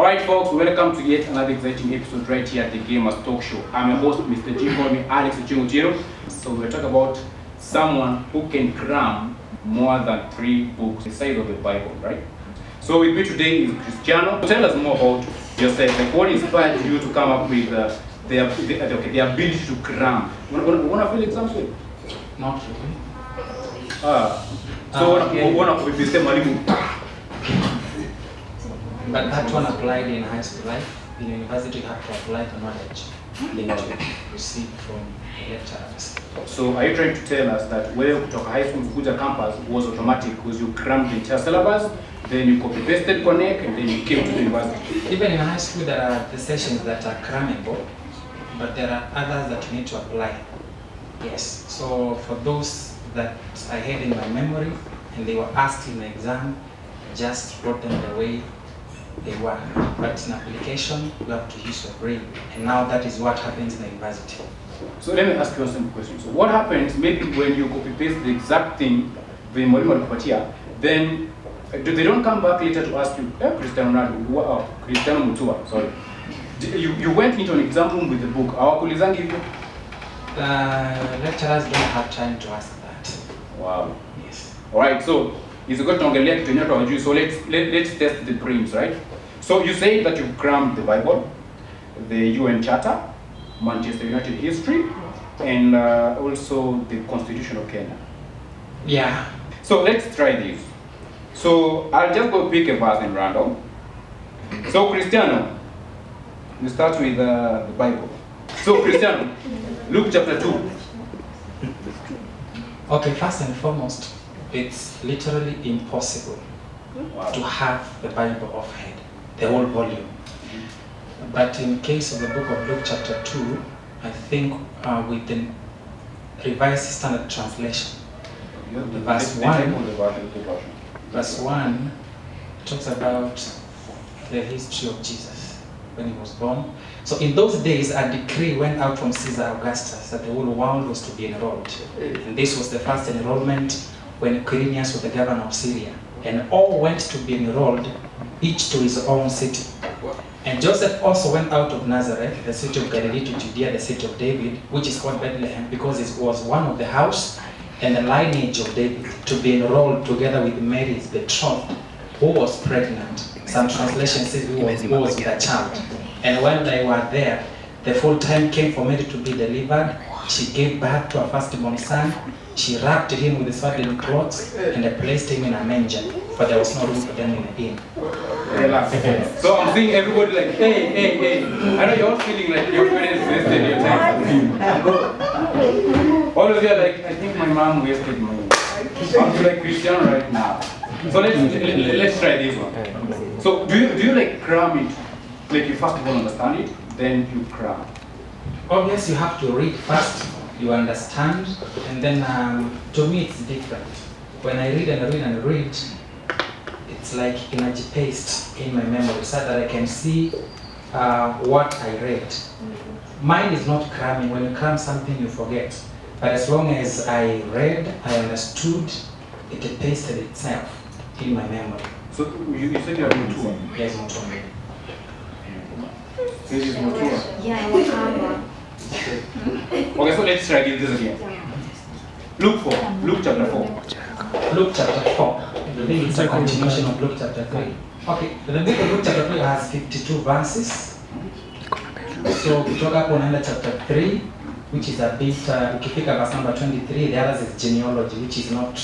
Alright folks, welcome to yet another exciting episode right here at the Gamers Talk Show. I'm your host, Mr. G, call me Alex Otieno. So we're talking about someone who can cram more than 3 books inside of the Bible, right? So with me today is Cristiano. Tell us more about yourself, like what inspired you to come up with the ability to cram. Wanna feel example? Not really. So wanna with the same mwalimu. But that one applied in high school life. In university, you have to apply the knowledge that you receive from lecturers. So are you trying to tell us that where we talk high school Fuja campus was automatic because you crammed the entire syllabus, then you copy pasted connect, and then you came to the university? Even in high school, there are the sessions that are crammable, but there are others that you need to apply. Yes. So for those that I had in my memory and they were asked in the exam, just wrote them the way they were. But in application, you have to use your brain. And now that is what happens in the university. So let me ask you a simple question. So what happens maybe when you copy paste the exact thing, then they don't come back later to ask you, Cristiano Mutua, sorry. You went into an exam room with the book. Lecturers don't have time to ask that. Wow. Yes. Alright, so it's a good so let's test the brains, right? So you say that you crammed the Bible, the UN Charter, Manchester United history, and also the Constitution of Kenya. Yeah. So let's try this. So I'll just go pick a verse in random. So Cristiano, you start with the Bible. So Cristiano, Luke chapter 2. Okay, first and foremost, it's literally impossible to have the Bible offhand, the whole volume. But in case of the book of Luke chapter 2, I think with the Revised Standard Translation, verse 1 talks about the history of Jesus when he was born. So in those days, a decree went out from Caesar Augustus that the whole world was to be enrolled. And this was the first enrollment when Quirinius was the governor of Syria. And all went to be enrolled, each to his own city. And Joseph also went out of Nazareth, the city of Galilee, to Judea, the city of David, which is called Bethlehem, because it was one of the house and the lineage of David, to be enrolled together with Mary's betrothed, who was pregnant. Some translations say who was with a child. And when they were there, the full time came for Mary to be delivered. She gave birth to a firstborn son. She wrapped him with swaddling clothes and placed him in a manger, for there was no room for them in the inn. Relax. So I'm seeing everybody like, hey. I know you're all feeling like your parents wasted your time. All of you are like, I think my mom wasted money. I'm like Cristiano right now. So let's try this one. So do you like cram it? Like you first of all understand it, then you cram. Obviously, you have to read first, you understand, and then to me it's different. When I read and read, it's like energy paste in my memory so that I can see what I read. Mine is not cramming. When you cram something, you forget. But as long as I read, I understood, it pasted itself in my memory. So you said you are Mutua? Yes, Mutua. This is Mutua? Yeah, Mutua. Okay, so let's try this again. Luke chapter 4. Luke chapter 4. I think it's a continuation of Luke chapter 3. Okay, the book of Luke chapter 3 has 52 verses. So we talk up on chapter 3, which is a bit, ukifika verse number 23, the others is genealogy, which is not.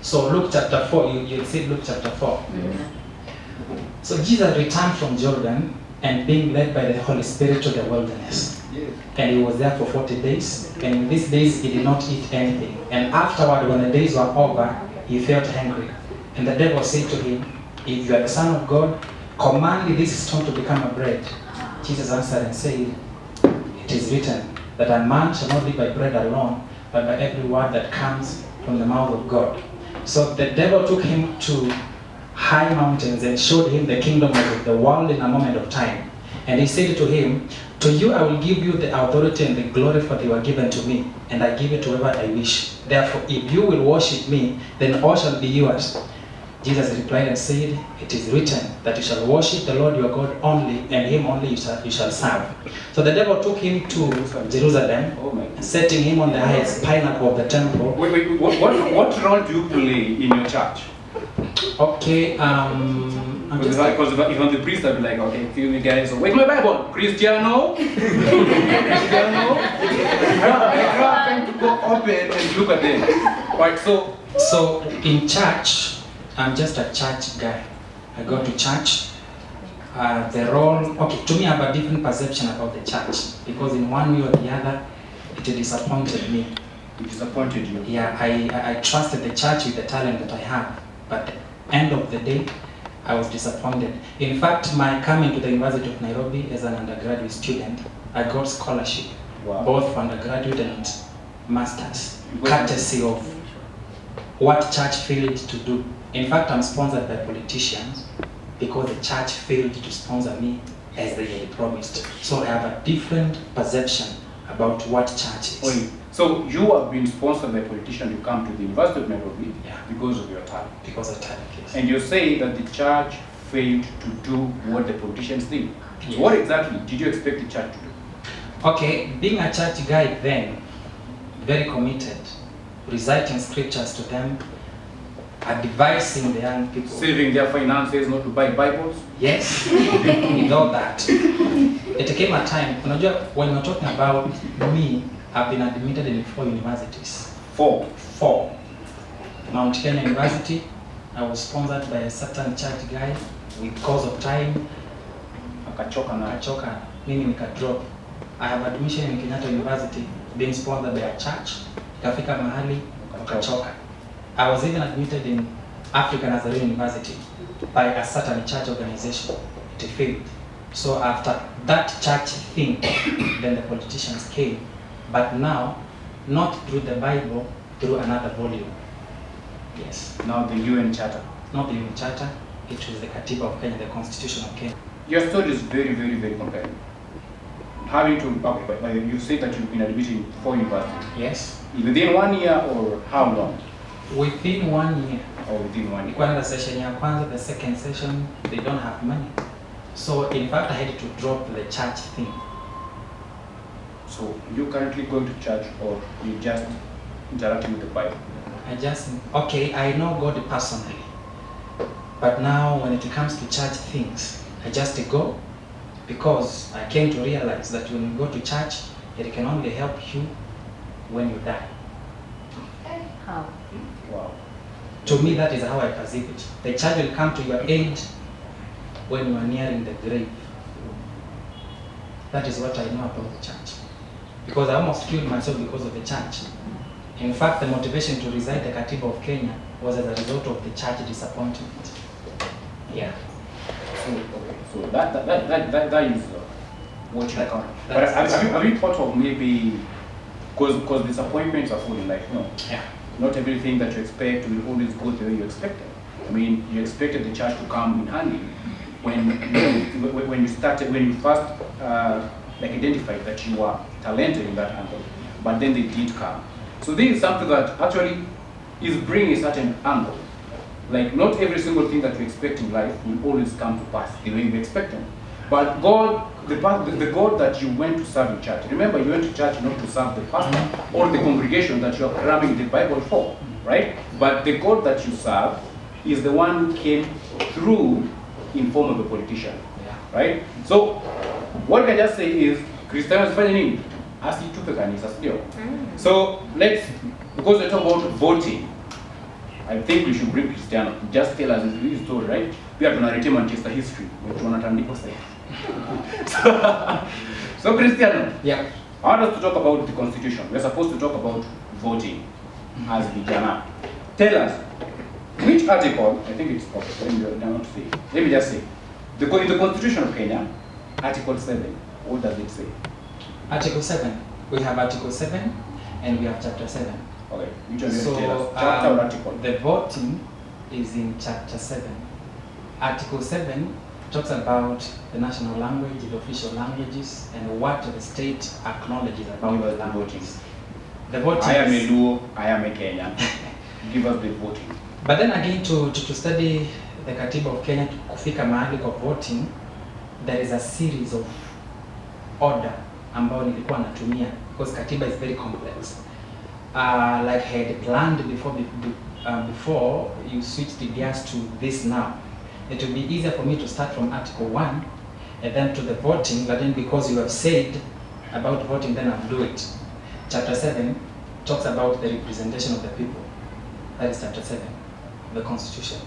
So Luke chapter 4, you see Luke chapter 4. So Jesus returned from Jordan and being led by the Holy Spirit to the wilderness. And he was there for 40 days. And in these days he did not eat anything. And afterward, when the days were over, he felt hungry. And the devil said to him, if you are the Son of God, command this stone to become a bread. Jesus answered and said, it is written that a man shall not live by bread alone, but by every word that comes from the mouth of God. So the devil took him to high mountains and showed him the kingdom of the world in a moment of time. And he said to him, to you I will give you the authority and the glory, for they were given to me, and I give it to whoever I wish. Therefore, if you will worship me, then all shall be yours. Jesus replied and said, it is written that you shall worship the Lord your God only, and him only you shall serve. So the devil took him to Jerusalem, setting him on the highest pinnacle of the temple. Wait, what role do you play in your church? Okay, because if I'm the priest, I'd be like, okay, excuse me guys, so where's my Bible? Cristiano? Cristiano? I grab them to go open and look at them. Right, so in church, I'm just a church guy. I go to church. The role, okay, to me I have a different perception about the church, because in one way or the other, it disappointed me. It disappointed you? Yeah, I trusted the church with the talent that I have, but at the end of the day, I was disappointed. In fact, my coming to the University of Nairobi as an undergraduate student, I got scholarship, both for undergraduate and masters, courtesy of what church failed to do. In fact, I'm sponsored by politicians because the church failed to sponsor me as they had promised. So I have a different perception about what church is. Wait, so you have been sponsored by politicians to come to the University of Nairobi because of your talent? Because of talent, yes. And you say that the church failed to do what the politicians did. Yes. So what exactly did you expect the church to do? Okay, being a church guy then, very committed, reciting scriptures to them, advising the young people. Saving their finances, not to buy Bibles? Yes, with all that. It came a time, when we're talking about me, I've been admitted in 4 universities. 4? 4. Mount Kenya University, I was sponsored by a certain church guy. With cause of time, akachoka, mimi nikadrop. I have admission in Kenyatta University, being sponsored by a church. Ikafika mahali, akachoka. I was even admitted in African Nazarene University by a certain church organization. It failed. So after that church thing, then the politicians came. But now, not through the Bible, through another volume. Yes. Now the UN Charter. Not the UN Charter. It was the Katiba of Kenya, the Constitution of Kenya. Your story is very, very, very compelling. Having to, okay, but you say that you've been admitted in 4 universities. Yes. Within 1 year or how long? Within 1 year. Or within 1 year? When the session ya kwanza, the second session, they don't have money. So in fact, I had to drop the church thing. So you currently going to church, or you just interacting with the Bible? Okay, I know God personally. But now when it comes to church things, I just go, because I came to realize that when you go to church, it can only help you when you die. How? Wow. To me, that is how I perceive it. The church will come to your aid when you are nearing the grave. That is what I know about the church. Because I almost killed myself because of the church. In fact, the motivation to recite the Katiba of Kenya was as a result of the church disappointment. Yeah. So that is what you count. But have you thought of maybe, because disappointments are full in life, no? Yeah. Not everything that you expect will always go the way you expected. I mean, you expected the church to come in handy when you first identified that you were talented in that angle, but then they did come. So this is something that actually is bringing a certain angle. Like, not every single thing that you expect in life will always come to pass the way you expect them. But God, the God that you went to serve in church, remember you went to church not to serve the pastor or the congregation that you are cramming the Bible for, right? But the God that you serve is the one who came through in form of a politician, right? So what I just say is, Cristiano is finding So let's, because we're talking about voting, I think we should bring Cristiano. Just tell us his story, right? We are going to Manchester history. So Cristiano, yeah. I want us to talk about the constitution. We're supposed to talk about voting as vijana. Tell us, which article, I think it's let me just say, in the constitution of Kenya, article 7, what does it say? Article 7. We have Article 7 and we have Chapter 7. Okay, which one do you tell us? Chapter or article? The voting is in Chapter 7. Article 7 talks about the national language, the official languages, and what the state acknowledges about the languages. The voting I am a Luo, I am a Kenyan. Give us the voting. But then again, to study the Katiba of Kenya, kufika mahali kwa voting, there is a series of order ambayo nilikuwa natumia, because Katiba is very complex. Like I had planned before you switch the gears to this now, it will be easier for me to start from Article 1 and then to the voting, but then because you have said about voting, then I'll do it. Chapter 7 talks about the representation of the people. That is chapter 7, the Constitution.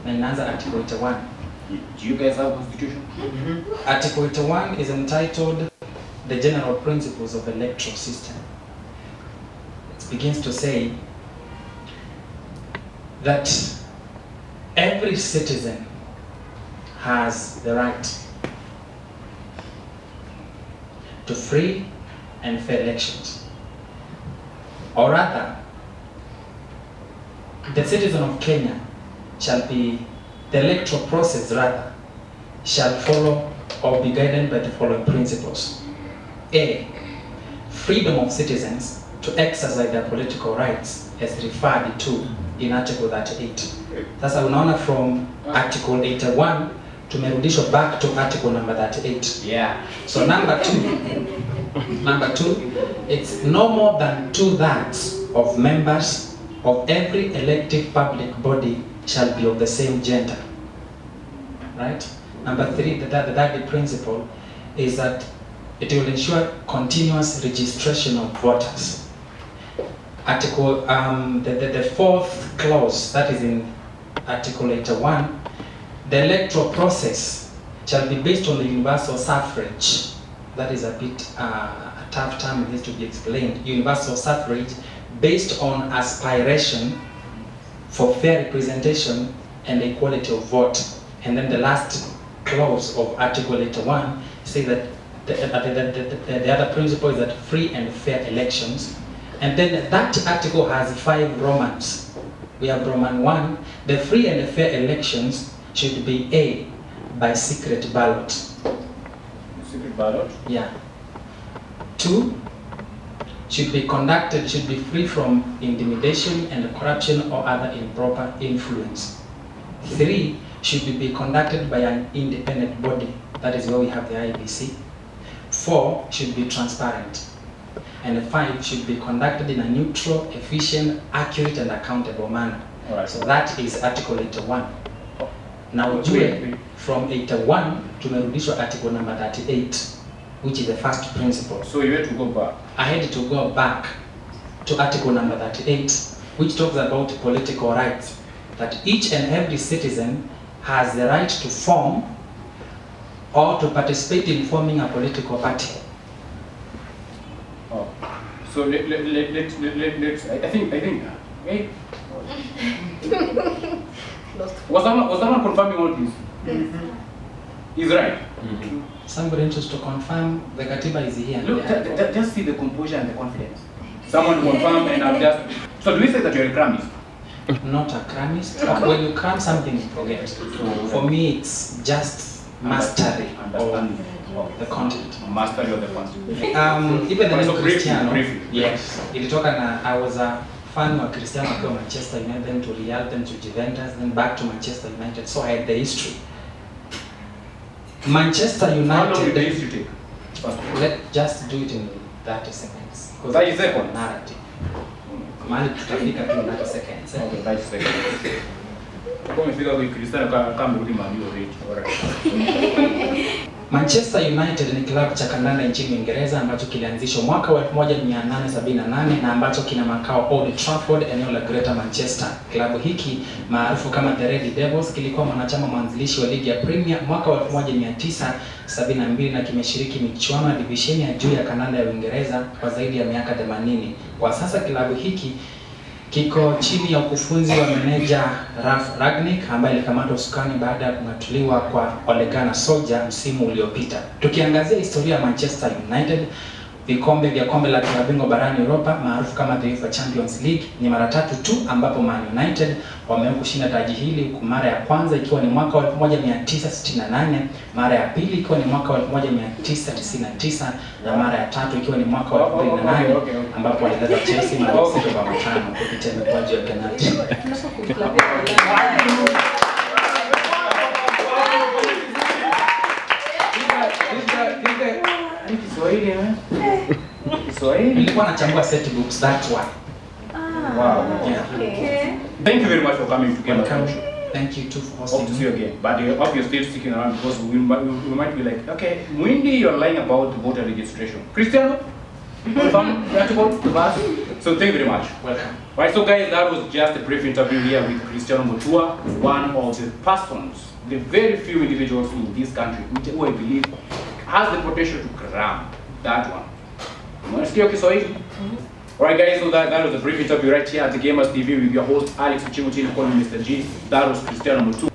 And answer Article 81. Do you guys have a constitution? Article 81 is entitled The General Principles of Electoral System. It begins to say that every citizen has the right to free and fair elections. Or rather, the citizen of Kenya shall be, the electoral process rather, shall follow or be guided by the following principles. A, freedom of citizens to exercise their political rights as referred to in Article 38. Sasa unaona from Article 81 tumerudishwa back to Article number 38. Yeah. So number two, it's no more than 2/3 of members of every elective public body shall be of the same gender. Right? Number 3, the third principle is that it will ensure continuous registration of voters. Article, the fourth clause, that is in Article 81, the electoral process shall be based on the universal suffrage. That is a bit a tough term, it needs to be explained. Universal suffrage based on aspiration for fair representation and equality of vote. And then the last clause of Article 81 says that the other principle is that free and fair elections. And then that article has 5 Romans. We have Roman 1, the free and fair elections should be A, by secret ballot. Secret ballot? Yeah. 2, should be free from intimidation and corruption or other improper influence. 3, should be conducted by an independent body. That is where we have the IBC. 4, should be transparent. And 5, should be conducted in a neutral, efficient, accurate, and accountable manner. Right. So that is Article 81. Now, from 81 tumerudishwa Article number 38, which is the first principle. So you had to go back. I had to go back to Article number 38, which talks about political rights. That each and every citizen has the right to form or to participate in forming a political party. Oh. So let's I think hey. Was someone confirming all this? Is right? Somebody interested to confirm the Katiba is here. Look, just see the composure and the confidence. Someone confirm and I've just... So do we say that you're a cramist? Not a cramist. When you cram something, you forget. So for me, it's just mastery of the content. Mastery of the content. Even the name Cristiano, briefly. yes. I was a fan of Cristiano akiwa Manchester United, then to Real, then to Juventus, then back to Manchester United. So I had the history. Manchester United. How long did the history take? Let's just do it in 30 seconds. 30 seconds? Narrative. Mali tutafika tu 30 seconds. Okay, 30 seconds. Kwa umefika kwa Cristiano kama mrudi Man U already. Alright. Manchester United ni klabu cha kandanda nchini Uingereza ambacho kilianzishwa mwaka wa 1878 na ambacho kina makao Old Trafford, eneo la Greater Manchester. Klabu hiki maarufu kama The Red Devils kilikuwa mwanachama mwanzilishi wa ligi ya Premier mwaka wa 1972 na kimeshiriki michuano ya divisheni ya juu ya kandanda ya Uingereza kwa zaidi ya miaka 80. Kwa sasa klabu hiki kiko chini ya ukufunzi wa meneja Wrangler ambaye alikamatwa usukani baada ya kung'atuliwa kwa Ole Gunnar Solskjaer msimu uliopita. Tukiangazia historia ya Manchester United, vikombe vya kombe la klabu bingwa barani Europa maarufu kama the UEFA Champions League ni mara 3 tu ambapo Man United wamewahi kushinda taji hili, huku mara ya kwanza ikiwa ni mwaka wa 1968, mara ya pili ikiwa ni mwaka wa 1999 na mara ya tatu ikiwa ni mwaka wa 2008 ambapo walilaza Chelsea mara 6 kwa 5 kupitia mikwaju ya penalti. Kiswahili Kiswahili. Nilikuwa nachambua set books, that's why. Wow. Yeah. Okay. Thank you very much for coming to Game Welcome. Show. Thank you too for Hope hosting to see you me. again. But I hope you're still sticking around because we might be like, okay, Mwindi, you're lying about the voter registration. Cristiano, welcome. About the bus. So thank you very much. Welcome. Right, so guys, that was just a brief interview here with Cristiano Mutua, one of the persons, the very few individuals in this country who I believe has the potential to grab that one. Unasikia Kiswahili? Alright guys, so that was a brief interview right here at the Gamers TV with your host Alex Muturi calling Mr. G. That was Cristiano Mutua.